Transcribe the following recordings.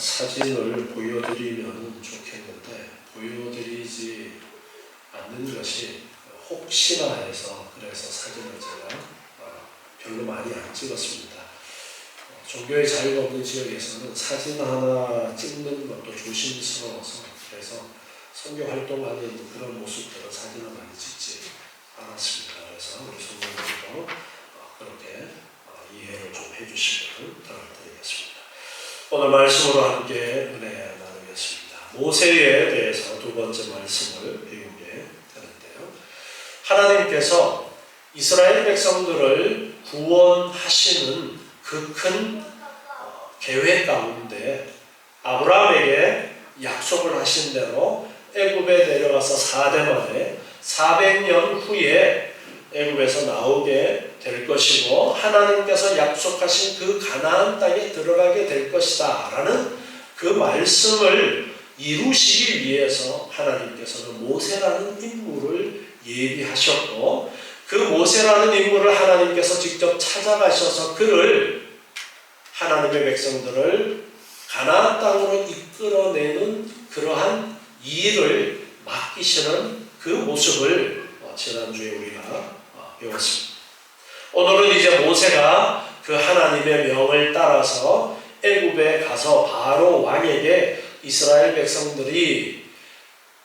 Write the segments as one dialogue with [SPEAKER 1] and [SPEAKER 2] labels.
[SPEAKER 1] 사진을 보여드리면 좋겠는데 보여드리지 않는 것이 혹시나 해서 그래서 사진을 제가 별로 많이 안 찍었습니다. 종교의 자유가 없는 지역에서는 사진 하나 찍는 것도 조심스러워서 그래서 선교 활동하는 그런 모습들은 사진을 많이 찍지 않았습니다. 그래서 우리 성도님들도 그렇게 이해를 좀 해주시기를 부탁드리겠습니다. 오늘 말씀으로 함께 은혜 나누겠습니다. 모세에 대해서 두 번째 말씀을 배우게 되는데요. 하나님께서 이스라엘 백성들을 구원하시는 그 큰 계획 가운데 아브라함에게 약속을 하신 대로 애굽에 내려가서 4대 만에 400년 후에 애굽에서 나오게 될 것이고 하나님께서 약속하신 그 가나안 땅에 들어가게 될 것이다 라는 그 말씀을 이루시기 위해서 하나님께서는 모세라는 인물을 예비하셨고 그 모세라는 인물을 하나님께서 직접 찾아가셔서 그를 하나님의 백성들을 가나안 땅으로 이끌어내는 그러한 일을 맡기시는 그 모습을 지난주에 우리가 배웠습니다. 오늘은 이제 모세가 그 하나님의 명을 따라서 애굽에 가서 바로 왕에게 이스라엘 백성들이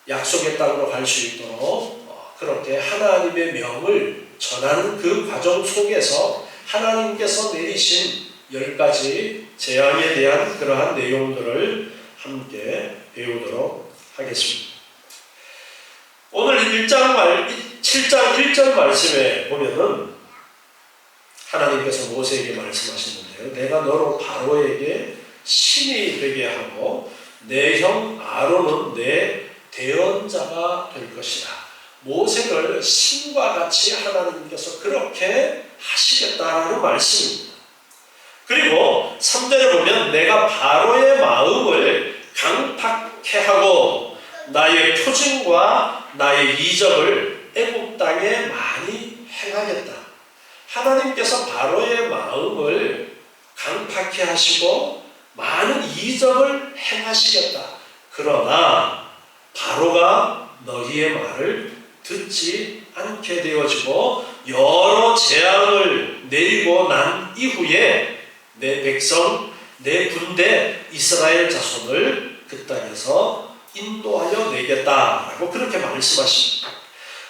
[SPEAKER 1] 약속의 땅으로 갈 수 있도록 그렇게 하나님의 명을 전하는 그 과정 속에서 하나님께서 내리신 10가지 재앙에 대한 그러한 내용들을 함께 배우도록 하겠습니다. 오늘 7장 1절 말씀에 보면은 하나님께서 모세에게 말씀하시는데요. 내가 너로 바로에게 신이 되게 하고 내 형 아론은 내 대언자가 될 것이다. 모세를 신과 같이 하나님께서 그렇게 하시겠다라는 말씀입니다. 그리고 3절에 보면 내가 바로의 마음을 강팍해 하고 나의 표징과 나의 이적을 애굽 땅에 많이 행하겠다. 하나님께서 바로의 마음을 강팍해 하시고 많은 이적을 행하시겠다. 그러나 바로가 너희의 말을 듣지 않게 되어지고 여러 재앙을 내리고 난 이후에 내 백성, 내 군대 이스라엘 자손을 그 땅에서 인도하여 내겠다라고 그렇게 말씀하십니다.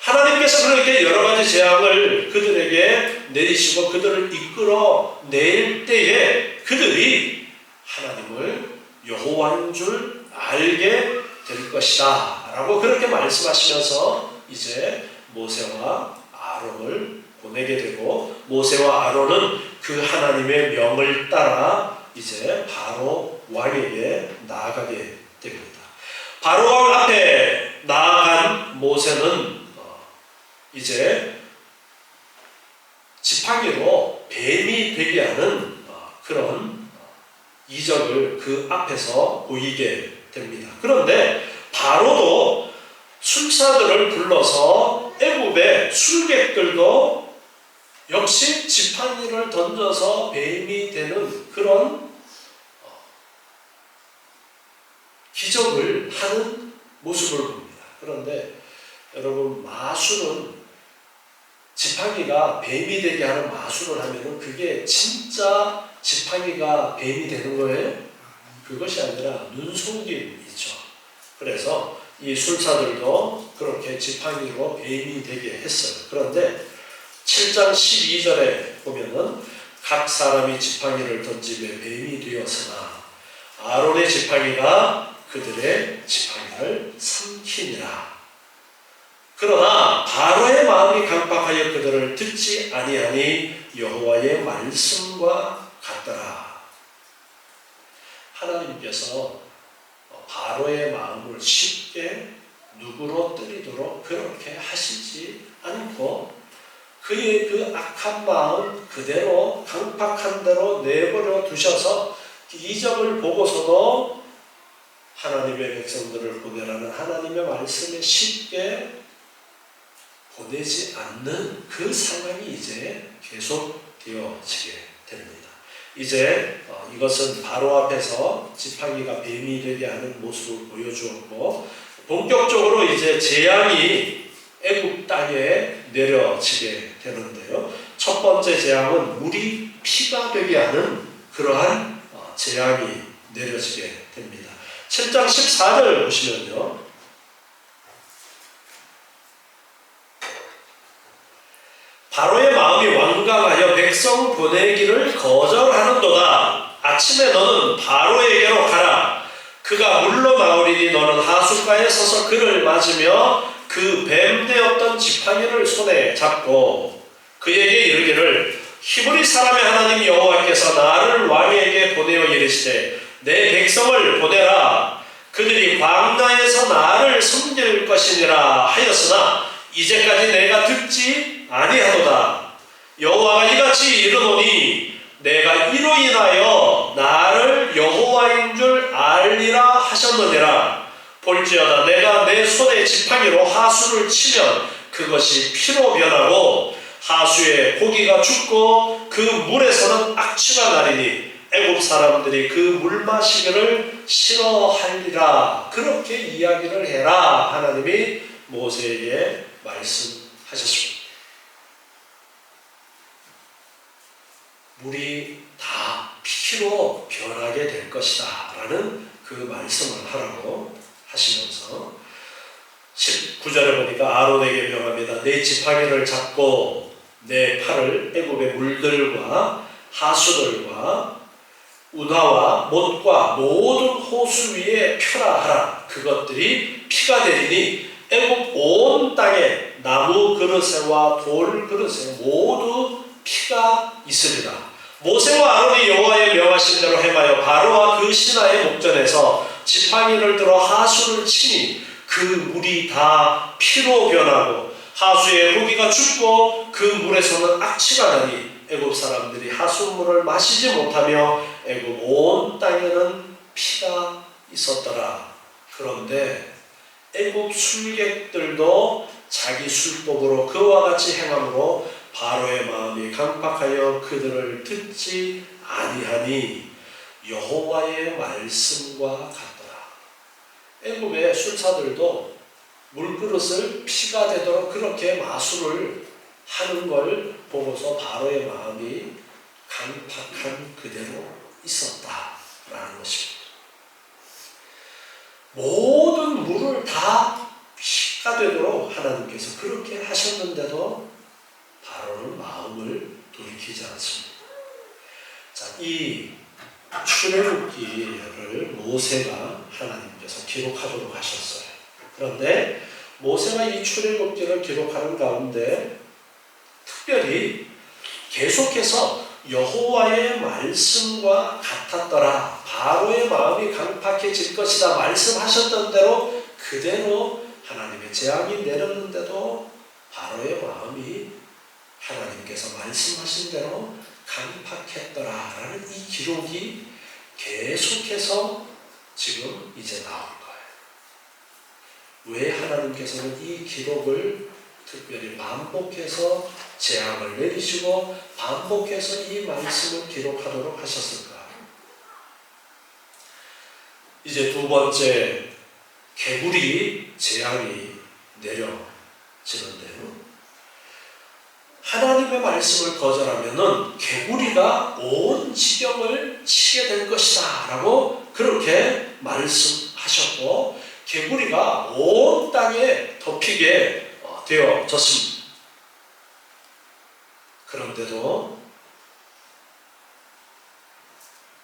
[SPEAKER 1] 하나님께서 그렇게 여러 가지 재앙을 그들에게 내리시고 그들을 이끌어 낼 때에 그들이 하나님을 여호와인 줄 알게 될 것이다 라고 그렇게 말씀하시면서 이제 모세와 아론을 보내게 되고 모세와 아론은 그 하나님의 명을 따라 이제 바로 왕에게 나아가게 됩니다. 바로 왕 앞에 나아간 모세는 이제 지팡이로 뱀이 되게 하는 그런 이적을 그 앞에서 보이게 됩니다. 그런데 바로도 술사들을 불러서 애굽의 술객들도 역시 지팡이를 던져서 뱀이 되는 그런 기적을 하는 모습을 봅니다. 그런데 여러분 마술은 지팡이가 뱀이 되게 하는 마술을 하면은 그게 진짜 지팡이가 뱀이 되는 거예요? 그것이 아니라 눈속임이죠. 그래서 이 술사들도 그렇게 지팡이로 뱀이 되게 했어요. 그런데 7장 12절에 보면은 각 사람이 지팡이를 던지며 뱀이 되었으나 아론의 지팡이가 그들의 지팡이를 삼키니라. 그러나 바로의 마음이 강팍하여 그들을 듣지 아니하니 여호와의 말씀과 같더라. 하나님께서 바로의 마음을 쉽게 누구로 뜨리도록 그렇게 하시지 않고 그의 그 악한 마음 그대로 강팍한 대로 내버려 두셔서 이적을 보고서도 하나님의 백성들을 보내라는 하나님의 말씀에 쉽게 보내지 않는 그 상황이 이제 계속 되어지게 됩니다. 이제 이것은 바로 앞에서 지팡이가 뱀이 되게 하는 모습을 보여주었고, 본격적으로 이제 재앙이 애굽 땅에 내려지게 되는데요. 첫 번째 재앙은 물이 피가 되게 하는 그러한 재앙이 내려지게 됩니다. 7장 14절 보시면요. 바로의 마음이 완강하여 백성 보내기를 거절하는도다. 아침에 너는 바로에게로 가라. 그가 물러 나오리니 너는 하숫가에 서서 그를 맞으며 그 뱀 되었던 지팡이를 손에 잡고 그에게 이르기를 히브리 사람의 하나님 여호와께서 나를 왕에게 보내어 이르시되 내 백성을 보내라. 그들이 광야에서 나를 섬길 것이니라 하였으나 이제까지 내가 듣지 아니하도다. 여호와가 이같이 이르노니 내가 이로 인하여 나를 여호와인 줄 알리라 하셨느니라. 볼지어다 내가 내 손에 지팡이로 하수를 치면 그것이 피로 변하고 하수에 고기가 죽고 그 물에서는 악취가 나리니 애굽 사람들이 그 물 마시기를 싫어하리라. 그렇게 이야기를 해라. 하나님이 모세에게 말씀하셨습니다. 물이 다 피로 변하게 될 것이다 라는 그 말씀을 하라고 하시면서 19절에 보니까 아론에게 명합니다. 내 지팡이를 잡고 내 팔을 애굽의 물들과 하수들과 운하와 못과 모든 호수 위에 펴라 하라. 그것들이 피가 되리니 애굽 온 땅에 나무 그릇에와 돌 그릇에 모두 피가 있으리라. 모세와 아론이 여호와의 명하신 대로 행하여 바로와 그 신하의 목전에서 지팡이를 들어 하수를 치니 그 물이 다 피로 변하고 하수에 고기가 죽고 그 물에서는 악취가 나니 애굽 사람들이 하수물을 마시지 못하며 애굽 온 땅에는 피가 있었더라. 그런데 애굽 술객들도 자기 술법으로 그와 같이 행함으로 바로의 마음이 강팍하여 그들을 듣지 아니하니 여호와의 말씀과 같더라. 애굽의 술사들도 물그릇을 피가 되도록 그렇게 마술을 하는 걸 보고서 바로의 마음이 강팍한 그대로 있었다라는 것입니다. 모든 물을 다 피가 되도록 하나님께서 그렇게 하셨는데도 바로는 마음을 돌이키지 않습니다. 자, 이 출애굽기를 모세가 하나님께서 기록하도록 하셨어요. 그런데 모세가 이 출애굽기를 기록하는 가운데 특별히 계속해서 여호와의 말씀과 같았더라. 바로의 마음이 강팍해질 것이다. 말씀하셨던 대로 그대로 하나님의 재앙이 내렸는데도 바로의 마음이 하나님께서 말씀하신 대로 강팍했더라라는 이 기록이 계속해서 지금 이제 나온 거예요. 왜 하나님께서는 이 기록을 특별히 반복해서 재앙을 내리시고 반복해서 이 말씀을 기록하도록 하셨을까? 이제 두 번째, 개구리 재앙이 내려지는데요. 하나님의 말씀을 거절하면은 개구리가 온 지경을 치게 될 것이다 라고 그렇게 말씀하셨고, 개구리가 온 땅에 덮이게 되어졌습니다. 그런데도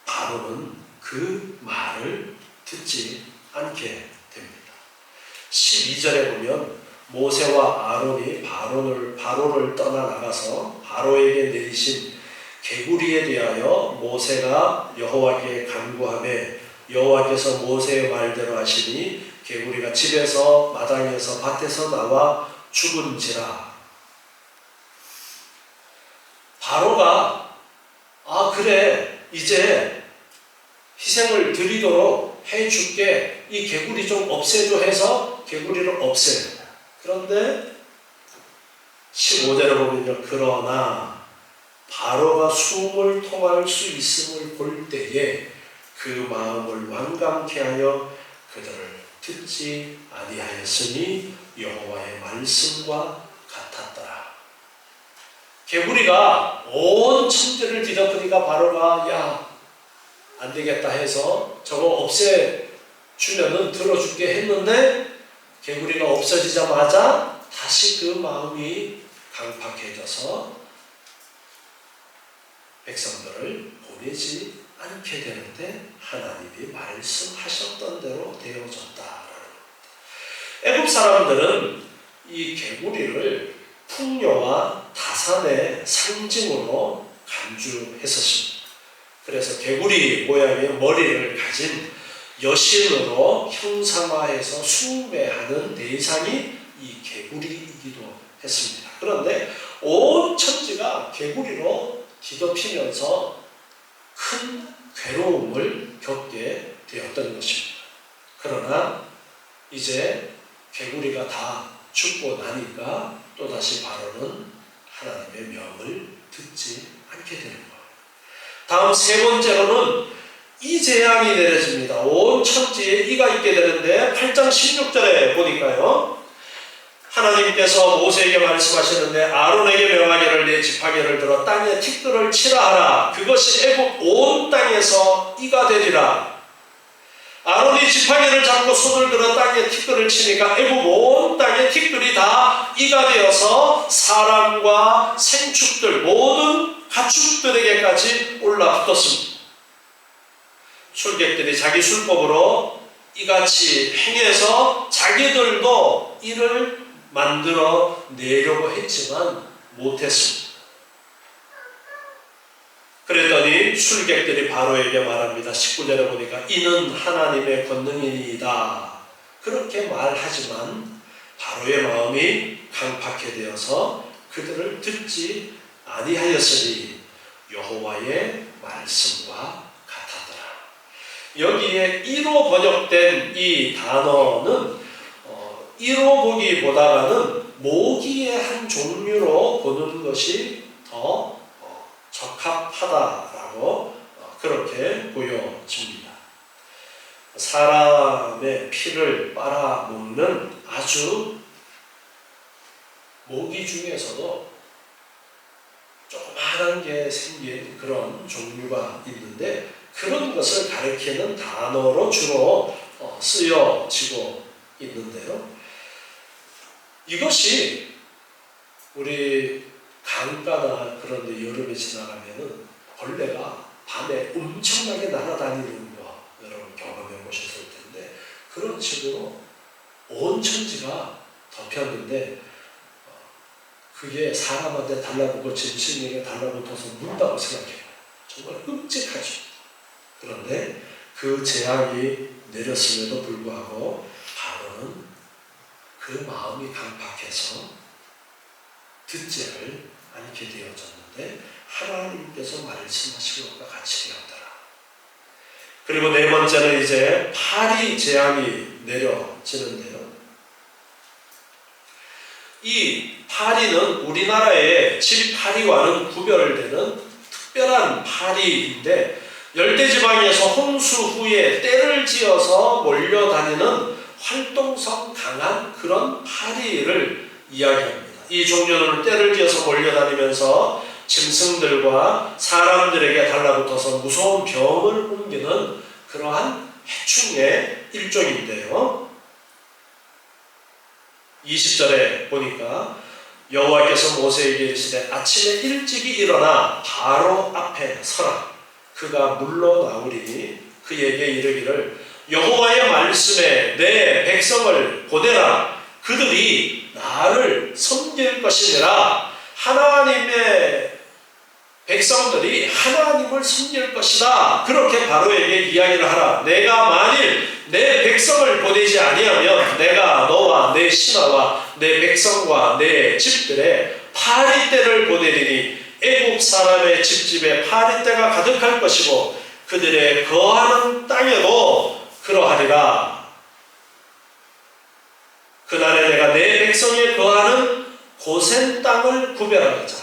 [SPEAKER 1] 바로는 그 말을 듣지 않게 됩니다. 12절에 보면 모세와 아론이 바로를 떠나 나가서 바로에게 내리신 개구리에 대하여 모세가 여호와께 간구하매 여호와께서 모세의 말대로 하시니 개구리가 집에서 마당에서 밭에서 나와 죽은지라. 바로가 그래 이제 희생을 드리도록 해줄게, 이 개구리 좀 없애줘 해서 개구리를 없애요. 그런데 15절을 보면요, 그러나 바로가 숨을 통할 수 있음을 볼 때에 그 마음을 완강케 하여 그들을 듣지 아니하였으니 여호와의 말씀과 같았더라. 개구리가 온 천지를 뒤덮으니까 바로가 야 안되겠다 해서 저거 없애주면은 들어줄게 했는데 개구리가 없어지자마자 다시 그 마음이 강팍해져서 백성들을 보내지 않게 되는데 하나님이 말씀하셨던 대로 되어졌다라는 겁니다. 애굽 사람들은 이 개구리를 풍요와 다산의 상징으로 간주했었습니다. 그래서 개구리 모양의 머리를 가진 여신으로 형상화해서 숭배하는 대상이 이 개구리이기도 했습니다. 그런데 온 천지가 개구리로 뒤덮이면서 큰 괴로움을 겪게 되었던 것입니다. 그러나 이제 개구리가 다 죽고 나니까 또다시 바로는 하나님의 명을 듣지 않게 되는 거예요. 다음 세 번째로는 이 재앙이 내려집니다. 온 천지에 이가 있게 되는데 8장 16절에 보니까요. 하나님께서 모세에게 말씀하시는데 아론에게 명하기를 내 지팡이를 들어 땅에 티끌을 치라 하라. 그것이 애굽 온 땅에서 이가 되리라. 아론이 지팡이를 잡고 손을 들어 땅에 티끌을 치니까 애굽 온 땅에 티끌이 다 이가 되어서 사람과 생축들 모든 가축들에게까지 올라붙었습니다. 술객들이 자기 술법으로 이같이 행해서 자기들도 이를 만들어 내려고 했지만 못했습니다. 그랬더니 술객들이 바로에게 말합니다. 19절에 보니까 이는 하나님의 권능이니이다. 그렇게 말하지만 바로의 마음이 강팍해 되어서 그들을 듣지 아니하였으니 여호와의 말씀과 같았더라. 여기에 이로 번역된 이 단어는 이로 보기보다는 모기의 한 종류로 보는 것이 더 적합하다라고 그렇게 보여집니다. 사람의 피를 빨아먹는 아주 모기 중에서도 조그마한 게 생긴 그런 종류가 있는데 그런 것을 가리키는 단어로 주로 쓰여지고 있는데요. 이것이 우리 강가나 그런 데 여름에 지나가면은 벌레가 밤에 엄청나게 날아다니는 거 여러분 경험해 보셨을 텐데 그런 식으로 온 천지가 덮였는데 그게 사람한테 달라붙고 짐승에게 달라붙어서 문다고 생각해요. 정말 끔찍하죠. 그런데 그 재앙이 내렸음에도 불구하고 바로는 그 마음이 강팍해서 듣지를 않게 되어졌는데 하나님께서 말씀하신 것과 같이 되었더라. 그리고 네 번째는 이제 파리 재앙이 내려지는데요. 이 파리는 우리나라의 질파리와는 구별되는 특별한 파리인데 열대지방에서 홍수 후에 떼를 지어서 몰려다니는 활동성 강한 그런 파리를 이야기합니다. 이 종류는 떼를 지어서 몰려다니면서 짐승들과 사람들에게 달라붙어서 무서운 병을 옮기는 그러한 해충의 일종인데요. 20절에 보니까 여호와께서 모세에게 이르시되 아침에 일찍이 일어나 바로 앞에 서라. 그가 물러 나오리니 그에게 이르기를 여호와의 말씀에 내 백성을 보내라. 그들이 나를 섬길 것이니라. 하나님의 백성들이 하나님을 섬길 것이다. 그렇게 바로에게 이야기를 하라. 내가 만일 내 백성을 보내지 아니하면 내가 너와 내 신하와 내 백성과 내 집들에 파리떼를 보내리니 애국 사람의 집집에 파리떼가 가득할 것이고 그들의 거하는 땅에도 그러하리라. 그날에 내가 내 백성에 거하는 고센 땅을 구별하겠자.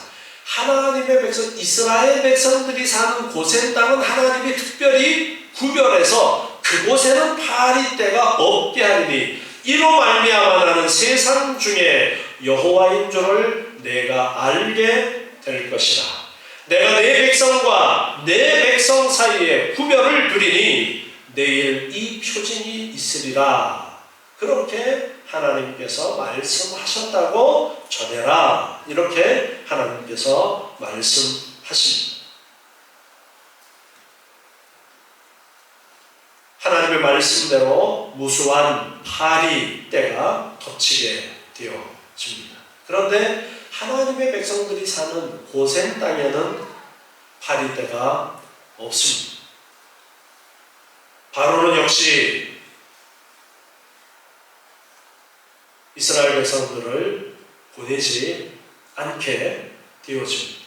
[SPEAKER 1] 하나님의 백성, 이스라엘 백성들이 사는 고센 땅은 하나님이 특별히 구별해서 그곳에는 파리떼가 없게 하리니 이로 말미암아 나는 세상 중에 여호와인 줄을 내가 알게 될 것이라. 내가 내 백성과 내 백성 사이에 구별을 두리니 내일 이 표징이 있으리라. 그렇게 하나님께서 말씀하셨다고 전해라. 이렇게 하나님께서 말씀하십니다. 하나님의 말씀대로 무수한 파리떼가 덮치게 되어집니다. 그런데 하나님의 백성들이 사는 고센 땅에는 파리떼가 없습니다. 바로는 역시 이스라엘 백성들을 보내지 않게 되어집니다.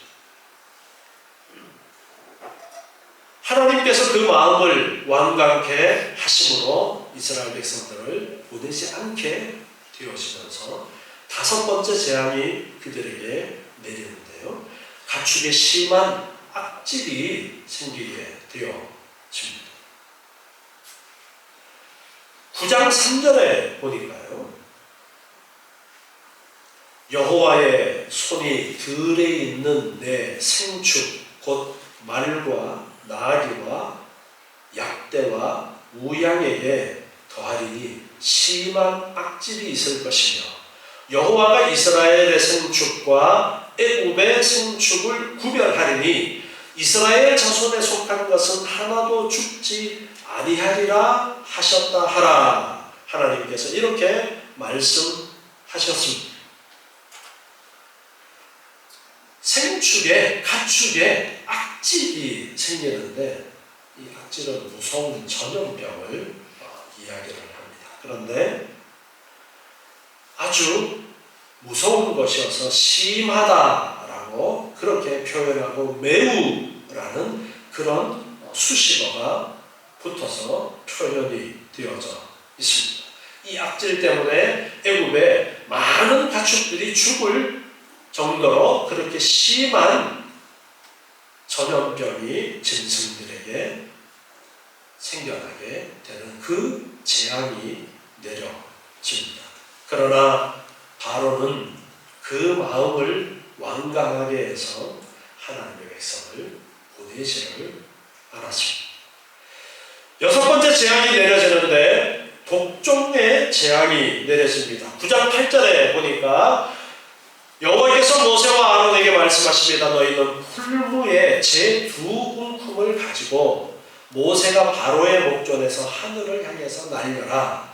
[SPEAKER 1] 하나님께서 그 마음을 완강케 하심으로 이스라엘 백성들을 보내지 않게 되어지면서 다섯 번째 재앙이 그들에게 내리는데요. 가축에 심한 악질이 생기게 되어집니다. 9장 3절에 보니까요. 여호와의 손이 들에 있는 내 생축 곧 말과 나귀와 약대와 우양에게 더하리니 심한 악질이 있을 것이며 여호와가 이스라엘의 생축과 애굽의 생축을 구별하리니 이스라엘 자손에 속한 것은 하나도 죽지 아니하리라 하셨다 하라. 하나님께서 이렇게 말씀하셨습니다. 생축에 가축에 악질이 생기는데 이 악질은 무서운 전염병을 이야기를 합니다. 그런데 아주 무서운 것이어서 심하다라고 그렇게 표현하고 매우라는 그런 수식어가 붙어서 표현이 되어져 있습니다. 이 악질 때문에 애굽에 많은 가축들이 죽을 정도로 그렇게 심한 전염병이 짐승들에게 생겨나게 되는 그 재앙이 내려집니다. 그러나 바로는 그 마음을 완강하게 해서 하나님의 백성을 보내지를 않았습니다. 여섯 번째 재앙이 내려지는데 독종의 재앙이 내려집니다. 9장 8절에 보니까 여호와께서 모세와 아론에게 말씀하십니다. 너희는 풀무에 제 두 움큼을 가지고 모세가 바로의 목전에서 하늘을 향해서 날려라.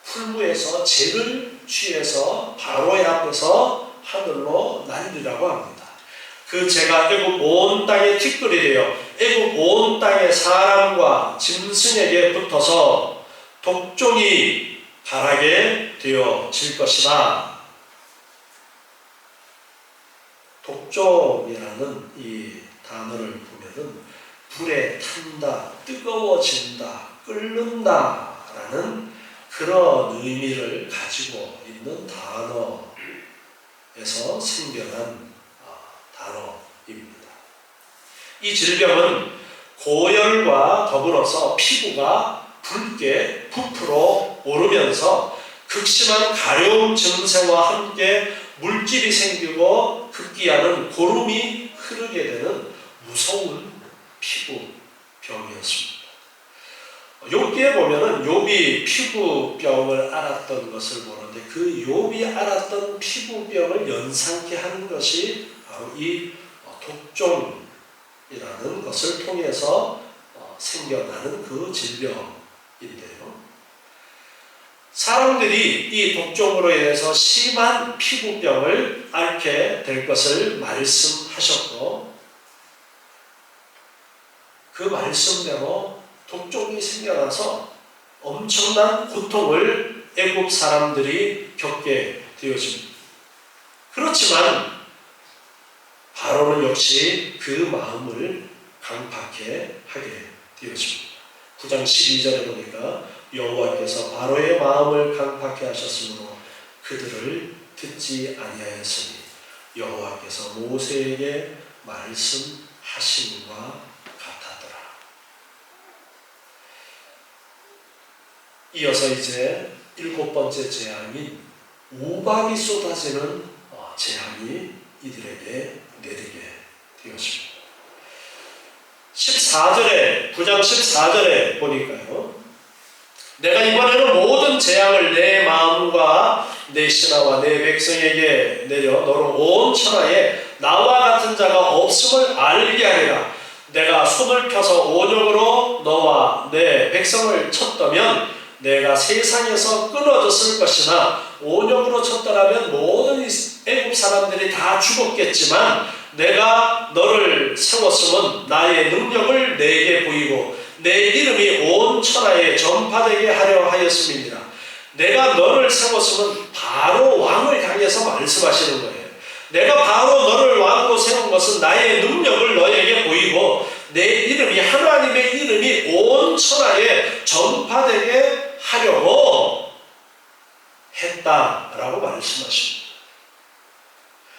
[SPEAKER 1] 풀무에서 재를 취해서 바로의 앞에서 하늘로 날리라고 합니다. 그 재가 애굽 온 땅에 티끌이 되어 애굽 온 땅의 사람과 짐승에게 붙어서 독종이 발하게 되어질 것이다. 독종이라는 이 단어를 보면은 불에 탄다, 뜨거워진다, 끓는다 라는 그런 의미를 가지고 있는 단어에서 생겨난 단어입니다. 이 질병은 고열과 더불어서 피부가 붉게 부풀어 오르면서 극심한 가려움 증세와 함께 물질이 생기고 급기야는 고름이 흐르게 되는 무서운 피부병이었습니다. 욥기에 보면은 욥이 피부병을 앓았던 것을 보는데 그 욥이 앓았던 피부병을 연상케 하는 것이 바로 이 독종이라는 것을 통해서 생겨나는 그 질병인데요. 사람들이 이 독종으로 인해서 심한 피부병을 앓게 될 것을 말씀하셨고 그 말씀대로 독종이 생겨나서 엄청난 고통을 애굽 사람들이 겪게 되어집니다. 그렇지만 바로는 역시 그 마음을 강팍해 하게 되어집니다. 9장 12절에 보니까 여호와께서 바로의 마음을 강팍해 하셨으므로 그들을 듣지 아니하였으니 여호와께서 모세에게 말씀하심과 같았더라. 이어서 이제 7번째 재앙인 우박이 쏟아지는 재앙이 이들에게 내리게 되었습니다. 14절에 9장 14절에 보니까요, 내가 이번에는 모든 재앙을 내 마음과 내 신하와 내 백성에게 내려 너로 온 천하에 나와 같은 자가 없음을 알게 하리라. 내가 손을 펴서 온역으로 너와 내 백성을 쳤다면 내가 세상에서 끊어졌을 것이나 온역으로 쳤더라면 모든 애굽 사람들이 다 죽었겠지만 내가 너를 세웠음은 나의 능력을 내게 보이고 내 이름이 온 천하에 전파되게 하려 하였음이니라. 내가 너를 세웠음은 바로 왕을 향해서 말씀하시는 거예요. 내가 바로 너를 왕으로 세운 것은 나의 능력을 너에게 보이고 내 이름이, 하나님의 이름이 온 천하에 전파되게 하려고 했다라고 말씀하십니다.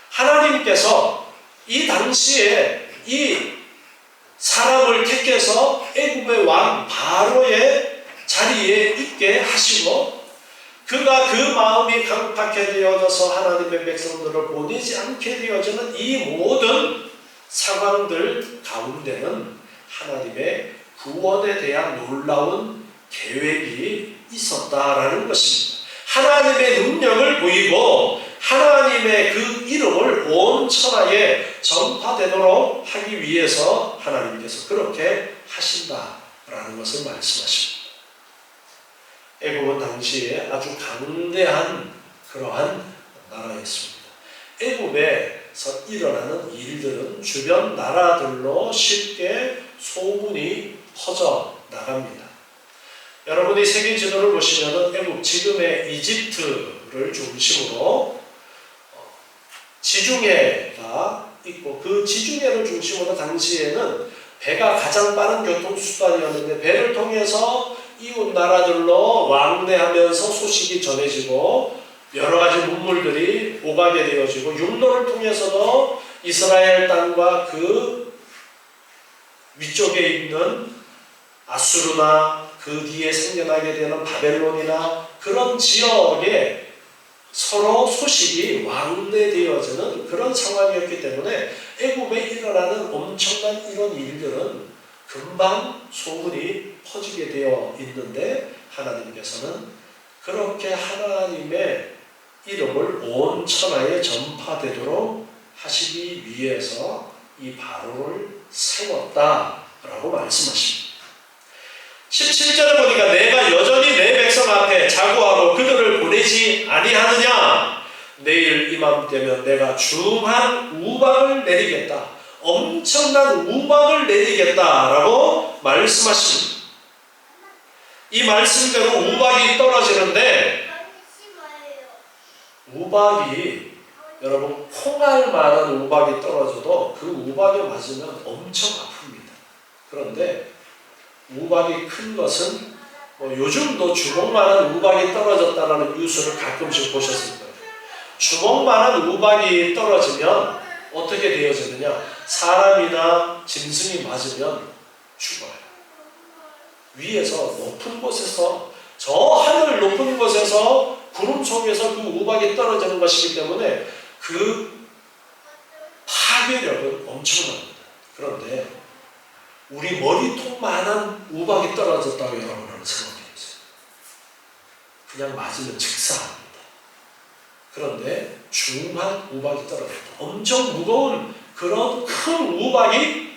[SPEAKER 1] 하나님께서 이 당시에 이 사람을 택해서 애굽의 왕 바로의 자리에 있게 하시고 그가 그 마음이 강팍해 되어져서 하나님의 백성들을 보내지 않게 되어지는 이 모든 상황들 가운데는 하나님의 구원에 대한 놀라운 계획이 있었다라는 것입니다. 하나님의 능력을 보이고 하나님의 그 이름을 온 천하에 전파되도록 하기 위해서 하나님께서 그렇게 하신다라는 것을 말씀하십니다. 애굽은 당시에 아주 강대한 그러한 나라였습니다. 애굽에서 일어나는 일들은 주변 나라들로 쉽게 소문이 퍼져 나갑니다. 여러분이 세계 지도를 보시면 애굽, 지금의 이집트를 중심으로 지중해가 있고 그 지중해를 중심으로 당시에는 배가 가장 빠른 교통수단이었는데 배를 통해서 이웃 나라들로 왕래하면서 소식이 전해지고 여러 가지 문물들이 오가게 되어지고 육로를 통해서도 이스라엘 땅과 그 위쪽에 있는 아수르나 그 뒤에 생겨나게 되는 바벨론이나 그런 지역에 서로 소식이 왕래되어지는 그런 상황이었기 때문에 애굽에 일어나는 엄청난 이런 일들은 금방 소문이 퍼지게 되어 있는데 하나님께서는 그렇게 하나님의 이름을 온 천하에 전파되도록 하시기 위해서 이 바로를 세웠다라고 말씀하십니다. 17절에 보니까 내가 여전히 내 백성 앞에 자고하고 그들을 보내지 아니하느냐. 내일 이맘때면 내가 중한 우박을 내리겠다. 엄청난 우박을 내리겠다라고 말씀하십니다. 이 말씀대로 우박이 떨어지는데 우박이 여러분 콩알만한 우박이 떨어져도 그 우박에 맞으면 엄청 아픕니다. 그런데 우박이 큰 것은 요즘도 주먹만한 우박이 떨어졌다는 뉴스를 가끔씩 보셨을 거예요. 주먹만한 우박이 떨어지면 어떻게 되어지느냐? 사람이나 짐승이 맞으면 죽어요. 위에서 높은 곳에서 저 하늘 높은 곳에서 구름 속에서 그 우박이 떨어지는 것이기 때문에 그 파괴력은 엄청납니다. 그런데 우리 머리통만한 우박이 떨어졌다고 여러분은 생각해보세요. 그냥 맞으면 즉사합니다. 그런데 중한 우박이 떨어졌다. 엄청 무거운 그런 큰 우박이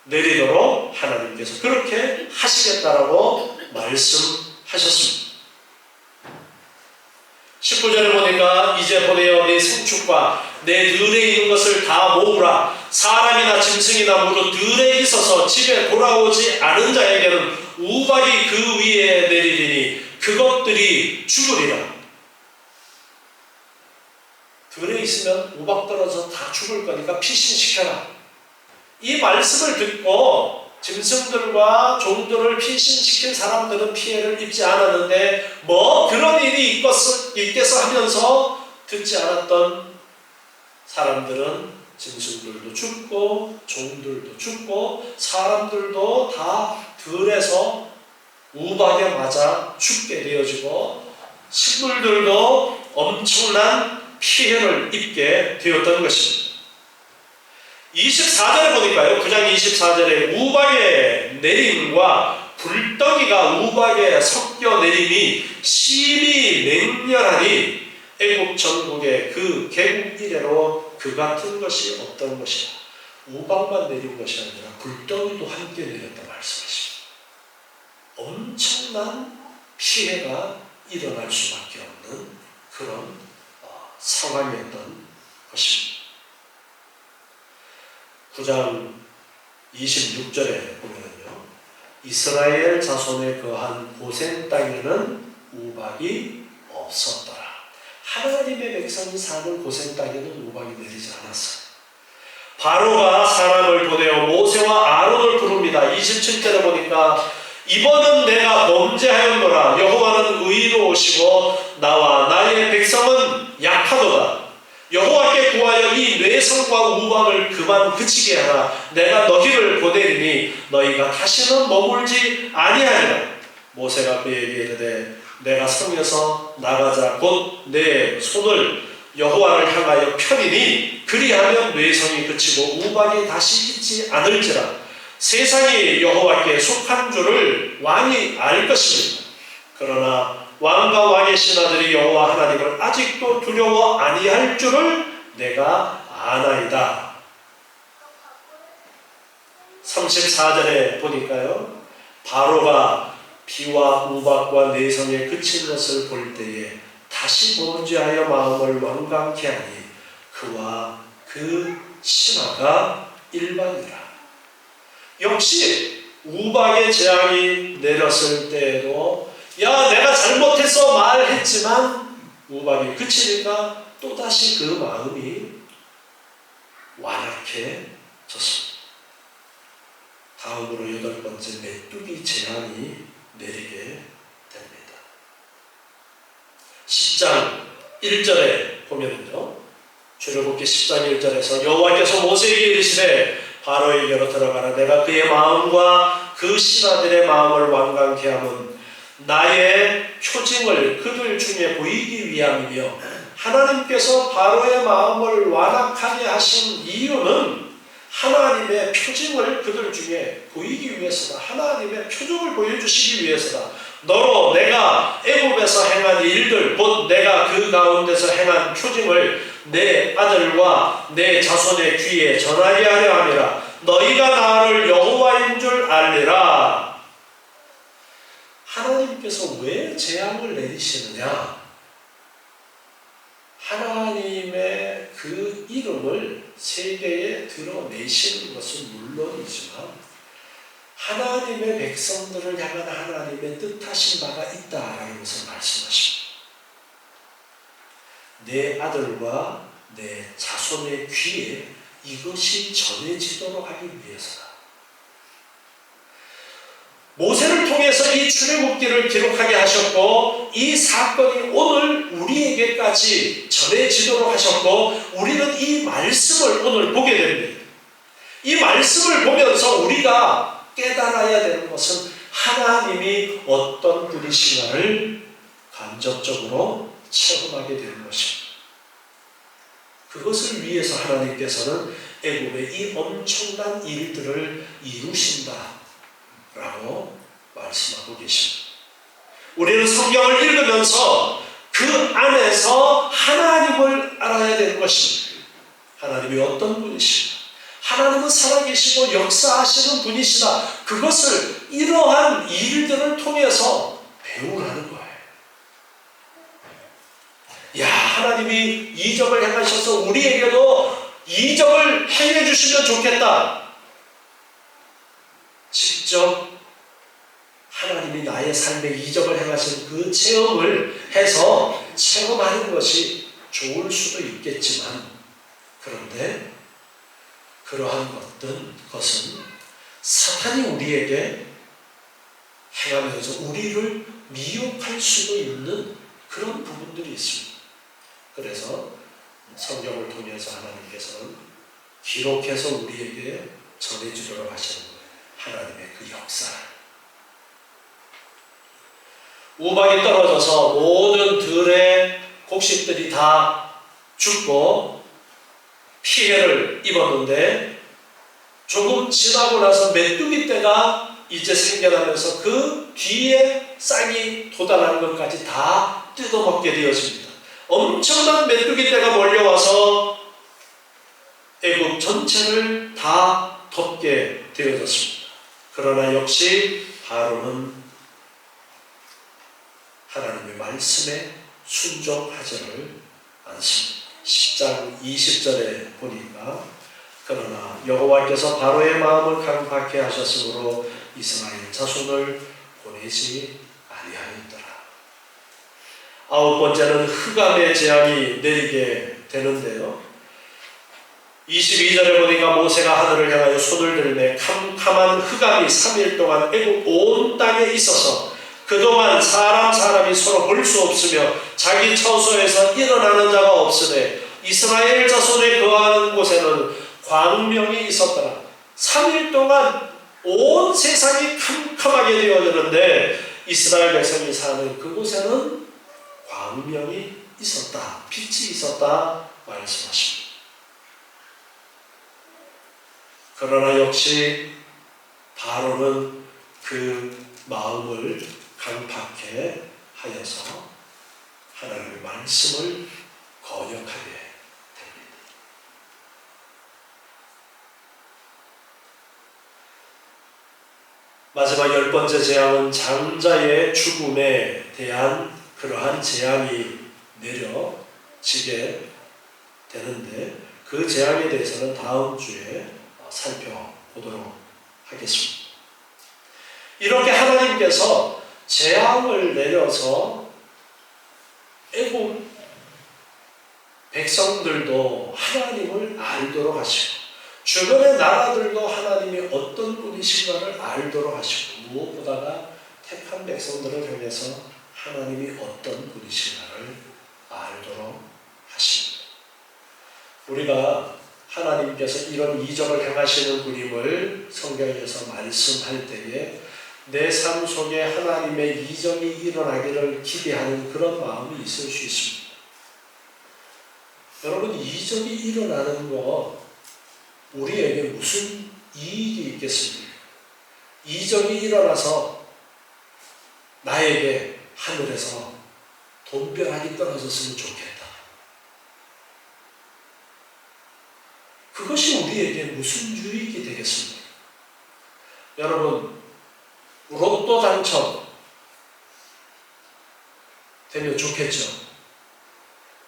[SPEAKER 1] 내리도록 하나님께서 그렇게 하시겠다라고 말씀하셨습니다. 19절에 보니까 이제 보내어 내 생축과 내 들에 있는 것을 다 모으라. 사람이나 짐승이나 모두 들에 있어서 집에 돌아오지 않은 자에게는 우박이 그 위에 내리리니 그것들이 죽으리라. 들에 있으면 우박 떨어져서 다 죽을 거니까 피신시켜라. 이 말씀을 듣고 짐승들과 종들을 피신시킨 사람들은 피해를 입지 않았는데 뭐 그런 일이 있겠어 하면서 듣지 않았던 사람들은 짐승들도 죽고 종들도 죽고 사람들도 다 들에서 우박에 맞아 죽게 되어지고 식물들도 엄청난 피해를 입게 되었던 것입니다. 24절에 보니까요. 9장 24절에 우박의 내림과 불덩이가 우박에 섞여 내림이 심히 맹렬하니 애굽 전국에 그 개국 이래로 그 같은 것이 없던 것이다. 우박만 내린 것이 아니라 불덩이도 함께 내렸다 말씀하십니다. 엄청난 피해가 일어날 수밖에 없는 그런 상황이었던 것입니다. 9장 26절에 보면요, 이스라엘 자손에 거한 고센 땅에는 우박이 없었더라. 하나님의 백성이 사는 고센 땅에는 우박이 내리지 않았어요. 바로가 사람을 보내어 모세와 아론을 부릅니다. 27절에 보니까 이번은 내가 범죄하였노라. 여호와는 의로우시고 나와 나의 백성은 약하도다. 여호와께 구하여 이 뇌성과 우박을 그만 그치게 하라. 내가 너희를 보내리니 너희가 다시는 머물지 아니하리라. 모세가 그에게 이르되 내가 성에서 나가자. 곧 내 손을 여호와를 향하여 펴리니 그리하면 뇌성이 그치고 우박이 다시 있지 않을지라. 세상이 여호와께 속한 줄을 왕이 알 것입니다. 그러나 왕과 왕의 신하들이 여호와 하나님을 아직도 두려워 아니할 줄을 내가 아나이다. 34절에 보니까요, 바로가 비와 우박과 내성에 그친 것을 볼 때에 다시 범죄하여 마음을 완강케 하니 그와 그 신하가 일반이라. 역시 우박의 재앙이 내렸을 때에도 야 내가 잘못했어 말했지만 우박이 그치니까 또다시 그 마음이 완악해졌습니다. 다음으로 8번째 메뚜기 재앙이 내리게 됩니다. 10장 1절에 보면요, 출애굽기 10장 1절에서 여호와께서 모세에게 이르시되 바로에게로 들어가라. 내가 그의 마음과 그 신하들의 마음을 완강케 하면 나의 표징을 그들 중에 보이기 위함이며, 하나님께서 바로의 마음을 완악하게 하신 이유는 하나님의 표징을 그들 중에 보이기 위해서다. 하나님의 표징을 보여주시기 위해서다. 너로 내가 애굽에서 행한 일들, 곧 내가 그 가운데서 행한 표징을 내 아들과 내 자손의 귀에 전하게 하려 함이라. 너희가 나를 여호와인 줄 알리라. 하나님께서 왜 재앙을 내리시느냐? 하나님의 그 이름을 세계에 드러내시는 것은 물론이지만 하나님의 백성들을 향한 하나님의 뜻하신 바가 있다라는 것을 말씀하십니다. 내 아들과 내 자손의 귀에 이것이 전해지도록 하기 위해서다. 모세를 통해서 이 출애굽기를 기록하게 하셨고, 이 사건이 오늘 우리에게까지 전해지도록 하셨고, 우리는 이 말씀을 오늘 보게 됩니다. 이 말씀을 보면서 우리가 깨달아야 되는 것은 하나님이 어떤 분이신가를 간접적으로 체험하게 되는 것입니다. 그것을 위해서 하나님께서는 애굽의 이 엄청난 일들을 이루신다 라고 말씀하고 계십니다. 우리는 성경을 읽으면서 그 안에서 하나님을 알아야 되는 것입니다. 하나님이 어떤 분이십니까? 하나님은 살아계시고 역사하시는 분이시다. 그것을 이러한 일들을 통해서 배우라는 거예요. 야, 하나님이 이적을 행하셔서 우리에게도 이적을 행해 주시면 좋겠다. 직접 하나님이 나의 삶에 이적을 행하신 그 체험을 해서 체험하는 것이 좋을 수도 있겠지만, 그런데 그러한 것은 사탄이 우리에게 행하면서 우리를 미혹할 수도 있는 그런 부분들이 있습니다. 그래서 성경을 통해서 하나님께서는 기록해서 우리에게 전해주도록 하시는 거예요. 하나님의 그 역사를. 우박이 떨어져서 모든 들의 곡식들이 다 죽고 피해를 입었는데 조금 지나고 나서 메뚜기 떼가 이제 생겨나면서 그 뒤에 싹이 도달하는 것까지 다 뜯어먹게 되어집니다. 엄청난 메뚜기 떼가 몰려와서 애굽 전체를 다 덮게 되어졌습니다. 그러나 역시 바로는 하나님의 말씀에 순종하지를 않습니다. 10장 20절에 보니까 그러나 여호와께서 바로의 마음을 강팍해 하셨으므로 이스라엘 자손을 보내지 아니하였더라. 아홉 번째는 흑암의 재앙이 내리게 되는데요. 22절에 보니까 모세가 하늘을 향하여 손을 들매 캄캄한 흑암이 3일 동안 애굽 온 땅에 있어서 그동안 사람이 서로 볼 수 없으며 자기 처소에서 일어나는 자가 없으되 이스라엘 자손에 거하는 곳에는 광명이 있었더라. 3일 동안 온 세상이 캄캄하게 되어졌는데 이스라엘 백성이 사는 그곳에는 광명이 있었다. 빛이 있었다 말씀하십니다. 그러나 역시 바로는 그 마음을 강팍해 하여서 하나님의 말씀을 거역하게 됩니다. 마지막 10번째 재앙은 장자의 죽음에 대한 그러한 재앙이 내려지게 되는데 그 재앙에 대해서는 다음 주에 살펴보도록 하겠습니다. 이렇게 하나님께서 재앙을 내려서 애굽 백성들도 하나님을 알도록 하시고 주변의 나라들도 하나님이 어떤 분이신가를 알도록 하시고 무엇보다가 택한 백성들을 향해서 하나님이 어떤 분이신가를 알도록 하십니다. 우리가 하나님께서 이런 이적을 행하시는 분임을 성경에서 말씀할 때에 내 삶 속에 하나님의 이적이 일어나기를 기대하는 그런 마음이 있을 수 있습니다. 여러분, 이적이 일어나는 거 우리에게 무슨 이익이 있겠습니까? 이적이 일어나서 나에게 하늘에서 돈벼락이 떨어졌으면 좋겠다. 그것이 우리에게 무슨 유익이 되겠습니까? 여러분, 로또 당첨 되면 좋겠죠.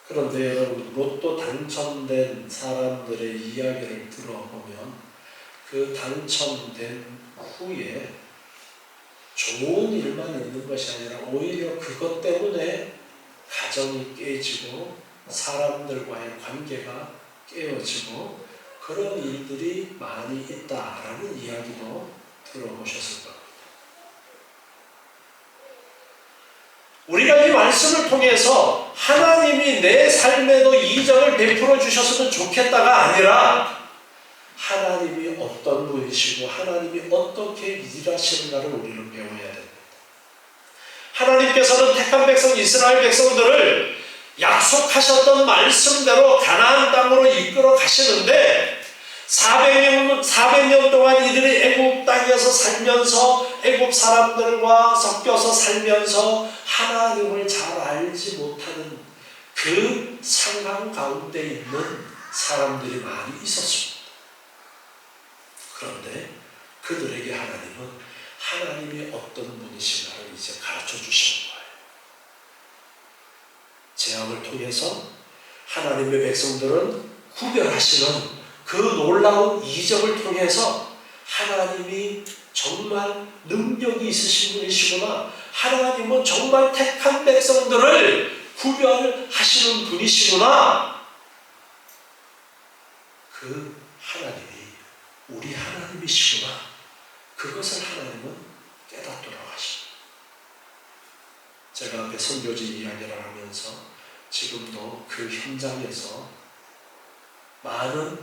[SPEAKER 1] 그런데 여러분, 로또 당첨된 사람들의 이야기를 들어보면 그 당첨된 후에 좋은 일만 있는 것이 아니라 오히려 그것 때문에 가정이 깨지고 사람들과의 관계가 깨어지고 그런 일들이 많이 있다라는 이야기도 들어보셨을 겁니다. 우리가 이 말씀을 통해서 하나님이 내 삶에도 이적을 베풀어 주셨으면 좋겠다가 아니라 하나님이 어떤 분이시고 하나님이 어떻게 일하시는가를 우리는 배워야 됩니다. 하나님께서는 택한 백성 이스라엘 백성들을 약속하셨던 말씀대로 가나안 땅으로 이끌어 가시는데 400년 동안 이들이 애굽 땅에서 살면서 애굽 사람들과 섞여서 살면서 하나님을 잘 알지 못하는 그 상황 가운데 있는 사람들이 많이 있었습니다. 그런데 그들에게 하나님은 하나님이 어떤 분이신가를 이제 가르쳐 주시는 거예요. 재앙을 통해서 하나님의 백성들은 구별하시는 그 놀라운 이적을 통해서 하나님이 정말 능력이 있으신 분이시구나, 하나님은 정말 택한 백성들을 구별하시는 분이시구나, 그 하나님이 우리 하나님이시구나, 그것을 하나님은 깨닫도록 하십니다. 제가 앞에 선교지 이야기를 하면서 지금도 그 현장에서 많은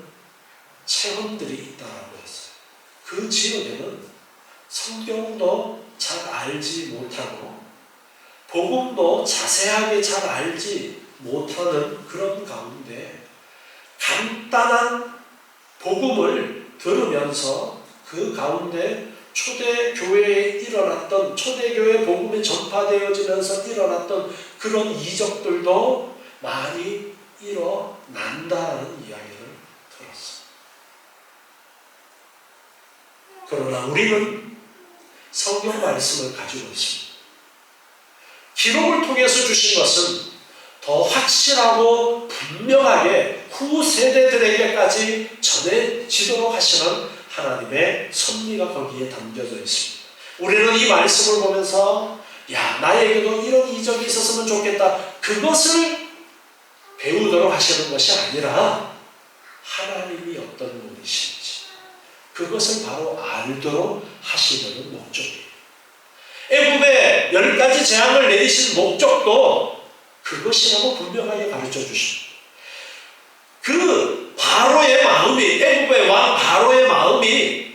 [SPEAKER 1] 체험들이 있다라고 했어요. 그 지역에는 성경도 잘 알지 못하고 복음도 자세하게 잘 알지 못하는 그런 가운데 간단한 복음을 들으면서 그 가운데 초대교회에 일어났던, 초대교회 복음이 전파되어지면서 일어났던 그런 이적들도 많이 일어난다는 이야기를 들었어요. 그러나 우리는 성경 말씀을 가지고 있습니다. 기록을 통해서 주신 것은 더 확실하고 분명하게 후 세대들에게까지 전해지도록 하시는 하나님의 섭리가 거기에 담겨져 있습니다. 우리는 이 말씀을 보면서 야, 나에게도 이런 이적이 있었으면 좋겠다, 그것을 배우도록 하시는 것이 아니라 하나님이 어떤 분이신지 그것을 바로 알도록 하시려는 목적이에요. 애굽에 10가지 재앙을 내리신 목적도 그것이라고 분명하게 가르쳐 주십니다. 그 바로의 마음이, 애굽의 왕 바로의 마음이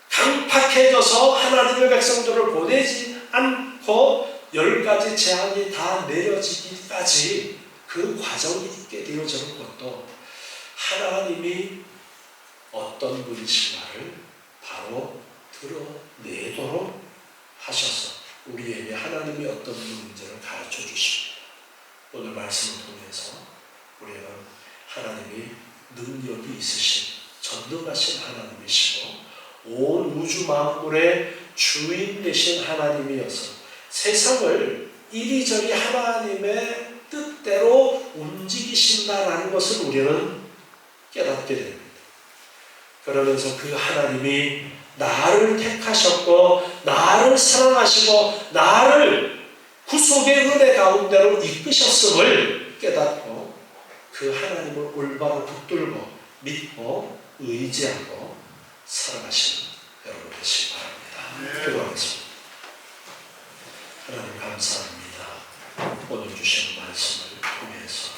[SPEAKER 1] 강팍해져서 하나님의 백성들을 보내지 않고 10가지 재앙이 다 내려지기까지 그 과정이 있게 되어지는 것도 하나님이 어떤 분이신가를 바로 드러내도록 하셔서 우리에게 하나님이 어떤 분인지를 가르쳐 주십니다. 오늘 말씀을 통해서 우리는 하나님이 능력이 있으신 전능하신 하나님이시고 온 우주 만물의 주인 되신 하나님이어서 세상을 이리저리 하나님의 뜻대로 움직이신다라는 것을 우리는 깨닫게 됩니다. 그러면서 그 하나님이 나를 택하셨고 나를 사랑하시고 나를 구속의 은혜 가운데로 이끄셨음을 깨닫고 그 하나님을 올바로 붙들고 믿고 의지하고 살아가시는 여러분 되시기 바랍니다. 기도하겠습니다. 하나님 감사합니다. 오늘 주시는 말씀을 통해서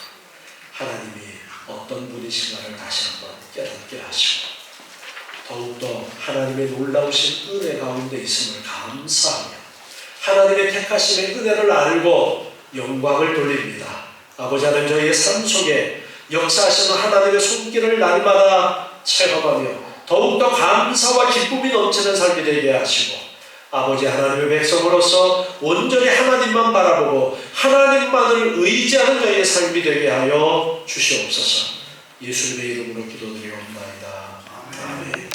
[SPEAKER 1] 하나님이 어떤 분이신가를 다시 한번 깨닫게 하시고 더욱더 하나님의 놀라우신 은혜 가운데 있음을 감사하며 하나님의 택하심의 은혜를 알고 영광을 돌립니다. 아버지 하나님, 저희의 삶 속에 역사하시는 하나님의 손길을 날마다 체험하며 더욱더 감사와 기쁨이 넘치는 삶이 되게 하시고 아버지 하나님의 백성으로서 온전히 하나님만 바라보고 하나님만을 의지하는 저희의 삶이 되게 하여 주시옵소서. 예수님의 이름으로 기도드리옵나이다. 아멘.